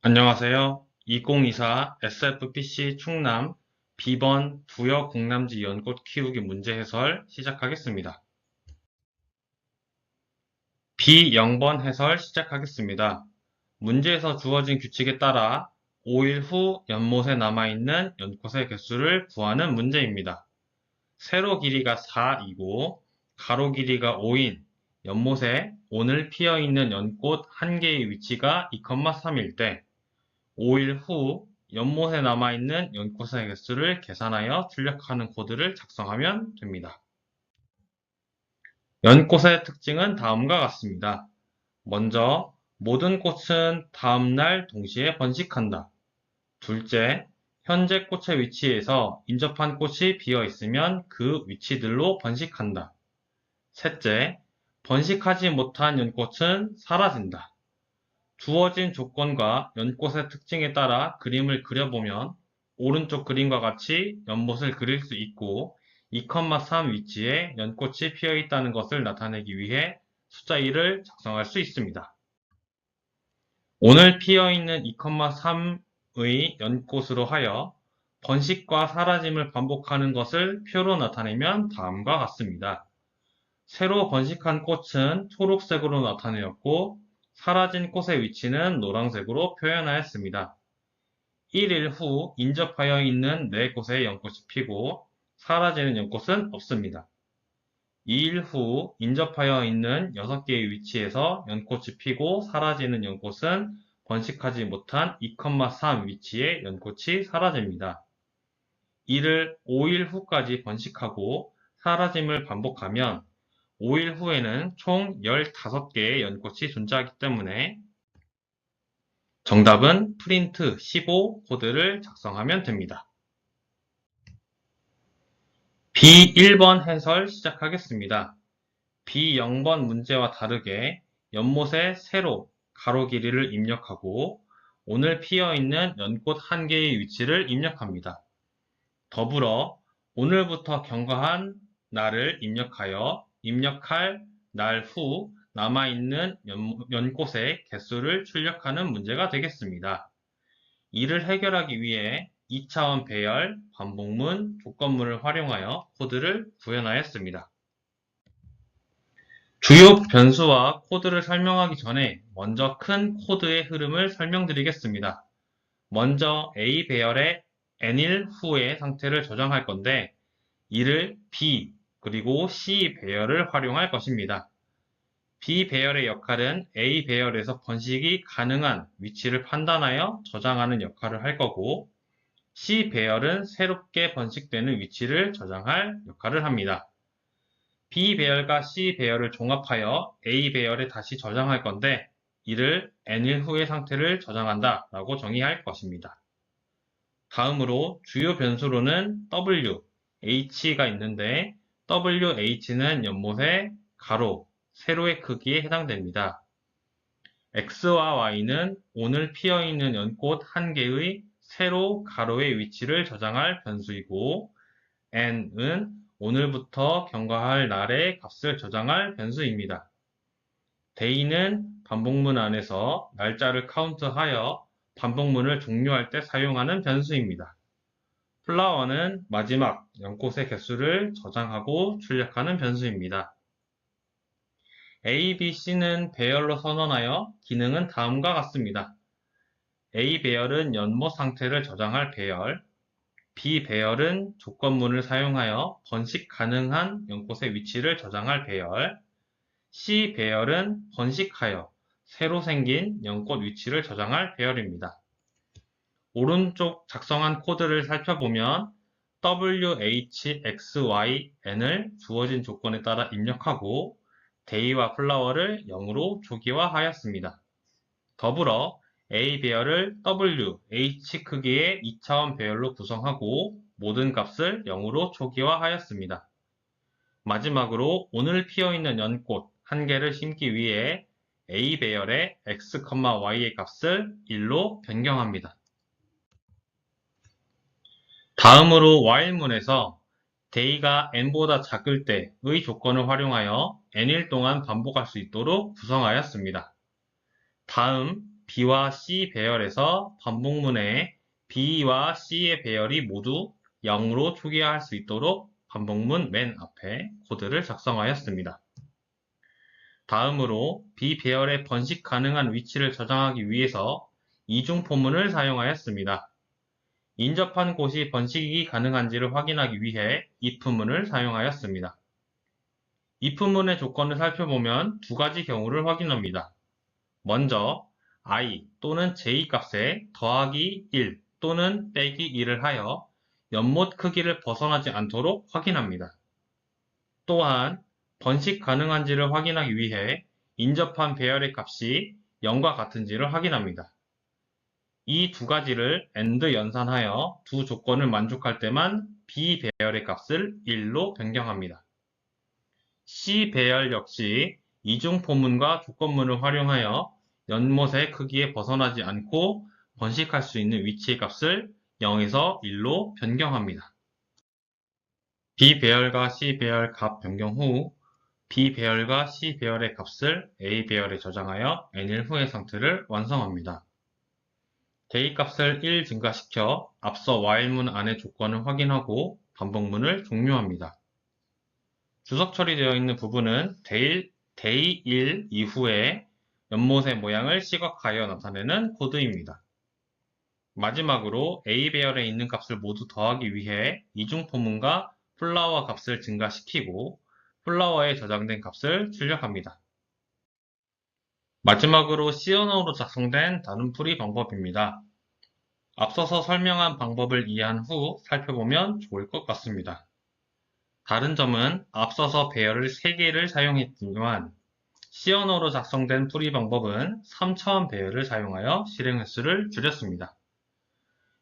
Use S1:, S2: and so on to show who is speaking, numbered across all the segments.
S1: 안녕하세요. 2024 SFPC 충남 B번 부여 공람지 연꽃 키우기 문제 해설 시작하겠습니다. B0번 해설 시작하겠습니다. 문제에서 주어진 규칙에 따라 5일 후 연못에 남아있는 연꽃의 개수를 구하는 문제입니다. 세로 길이가 4이고 가로 길이가 5인 연못에 오늘 피어있는 연꽃 한 개의 위치가 2,3일 때 5일 후 연못에 남아있는 연꽃의 개수를 계산하여 출력하는 코드를 작성하면 됩니다. 연꽃의 특징은 다음과 같습니다. 먼저, 모든 꽃은 다음날 동시에 번식한다. 둘째, 현재 꽃의 위치에서 인접한 꽃이 비어 있으면 그 위치들로 번식한다. 셋째, 번식하지 못한 연꽃은 사라진다. 주어진 조건과 연꽃의 특징에 따라 그림을 그려보면 오른쪽 그림과 같이 연못을 그릴 수 있고 2,3 위치에 연꽃이 피어 있다는 것을 나타내기 위해 숫자 1을 작성할 수 있습니다. 오늘 피어 있는 2,3의 연꽃으로 하여 번식과 사라짐을 반복하는 것을 표로 나타내면 다음과 같습니다. 새로 번식한 꽃은 초록색으로 나타내었고 사라진 꽃의 위치는 노란색으로 표현하였습니다. 1일 후 인접하여 있는 4곳의 연꽃이 피고 사라지는 연꽃은 없습니다. 2일 후 인접하여 있는 6개의 위치에서 연꽃이 피고 사라지는 연꽃은 번식하지 못한 2,3 위치의 연꽃이 사라집니다. 이를 5일 후까지 번식하고 사라짐을 반복하면 5일 후에는 총 15개의 연꽃이 존재하기 때문에 정답은 프린트 15 코드를 작성하면 됩니다. B1번 해설 시작하겠습니다. B0번 문제와 다르게 연못에 세로 가로 길이를 입력하고 오늘 피어있는 연꽃 한 개의 위치를 입력합니다. 더불어 오늘부터 경과한 날을 입력하여 입력할 날 후 남아있는 연꽃의 개수를 출력하는 문제가 되겠습니다. 이를 해결하기 위해 2차원 배열, 반복문, 조건문을 활용하여 코드를 구현하였습니다. 주요 변수와 코드를 설명하기 전에 먼저 큰 코드의 흐름을 설명드리겠습니다. 먼저 A 배열의 n일 후의 상태를 저장할 건데 이를 B 그리고 C 배열을 활용할 것입니다. B 배열의 역할은 A 배열에서 번식이 가능한 위치를 판단하여 저장하는 역할을 할 거고 C 배열은 새롭게 번식되는 위치를 저장할 역할을 합니다. B 배열과 C 배열을 종합하여 A 배열에 다시 저장할 건데 이를 n일 후의 상태를 저장한다 라고 정의할 것입니다. 다음으로 주요 변수로는 W, H가 있는데 WH는 연못의 가로, 세로의 크기에 해당됩니다. X와 Y는 오늘 피어있는 연꽃 한 개의 세로, 가로의 위치를 저장할 변수이고 N은 오늘부터 경과할 날의 값을 저장할 변수입니다. day는 반복문 안에서 날짜를 카운트하여 반복문을 종료할 때 사용하는 변수입니다. flower는 마지막 연꽃의 개수를 저장하고 출력하는 변수입니다. A, B, C는 배열로 선언하여 기능은 다음과 같습니다. A 배열은 연못 상태를 저장할 배열, B 배열은 조건문을 사용하여 번식 가능한 연꽃의 위치를 저장할 배열, C 배열은 번식하여 새로 생긴 연꽃 위치를 저장할 배열입니다. 오른쪽 작성한 코드를 살펴보면 W, H, X, Y, N을 주어진 조건에 따라 입력하고 day와 flower를 0으로 초기화하였습니다. 더불어 A 배열을 W, H 크기의 2차원 배열로 구성하고 모든 값을 0으로 초기화하였습니다. 마지막으로 오늘 피어있는 연꽃 한 개를 심기 위해 A 배열의 X, Y의 값을 1로 변경합니다. 다음으로 while문에서 day가 n보다 작을 때의 조건을 활용하여 n일 동안 반복할 수 있도록 구성하였습니다. 다음 B와 C 배열에서 반복문에 B와 C의 배열이 모두 0으로 초기화할 수 있도록 반복문 맨 앞에 코드를 작성하였습니다. 다음으로 B 배열의 번식 가능한 위치를 저장하기 위해서 이중포문을 사용하였습니다. 인접한 곳이 번식이 가능한지를 확인하기 위해 if문을 사용하였습니다. if문의 조건을 살펴보면 두 가지 경우를 확인합니다. 먼저 i 또는 j 값에 더하기 1 또는 빼기 1을 하여 연못 크기를 벗어나지 않도록 확인합니다. 또한 번식 가능한지를 확인하기 위해 인접한 배열의 값이 0과 같은지를 확인합니다. 이 두 가지를 AND 연산하여 두 조건을 만족할 때만 B 배열의 값을 1로 변경합니다. C 배열 역시 이중포문과 조건문을 활용하여 연못의 크기에 벗어나지 않고 번식할 수 있는 위치의 값을 0에서 1로 변경합니다. B 배열과 C 배열 값 변경 후 B 배열과 C 배열의 값을 A 배열에 저장하여 n일 후의 상태를 완성합니다. 대입값을 1 증가시켜 앞서 while문 안의 조건을 확인하고 반복문을 종료합니다. 주석 처리되어 있는 부분은 day 1 이후에 연못의 모양을 시각화하여 나타내는 코드입니다. 마지막으로 A 배열에 있는 값을 모두 더하기 위해 이중포문과 플라워 값을 증가시키고 플라워에 저장된 값을 출력합니다. 마지막으로 C 언어로 작성된 다른 풀이 방법입니다. 앞서서 설명한 방법을 이해한 후 살펴보면 좋을 것 같습니다. 다른 점은 앞서서 배열을 3개를 사용했지만 C 언어로 작성된 풀이 방법은 3차원 배열을 사용하여 실행 횟수를 줄였습니다.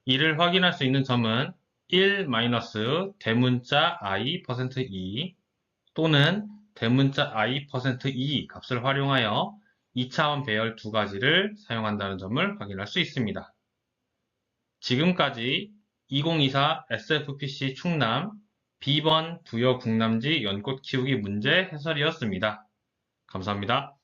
S1: 이를 확인할 수 있는 점은 1-대문자 i%e 또는 대문자 i%e 값을 활용하여 2차원 배열 두 가지를 사용한다는 점을 확인할 수 있습니다. 지금까지 2024 SFPC 충남 B번 부여 국남지 연꽃 키우기 문제 해설이었습니다. 감사합니다.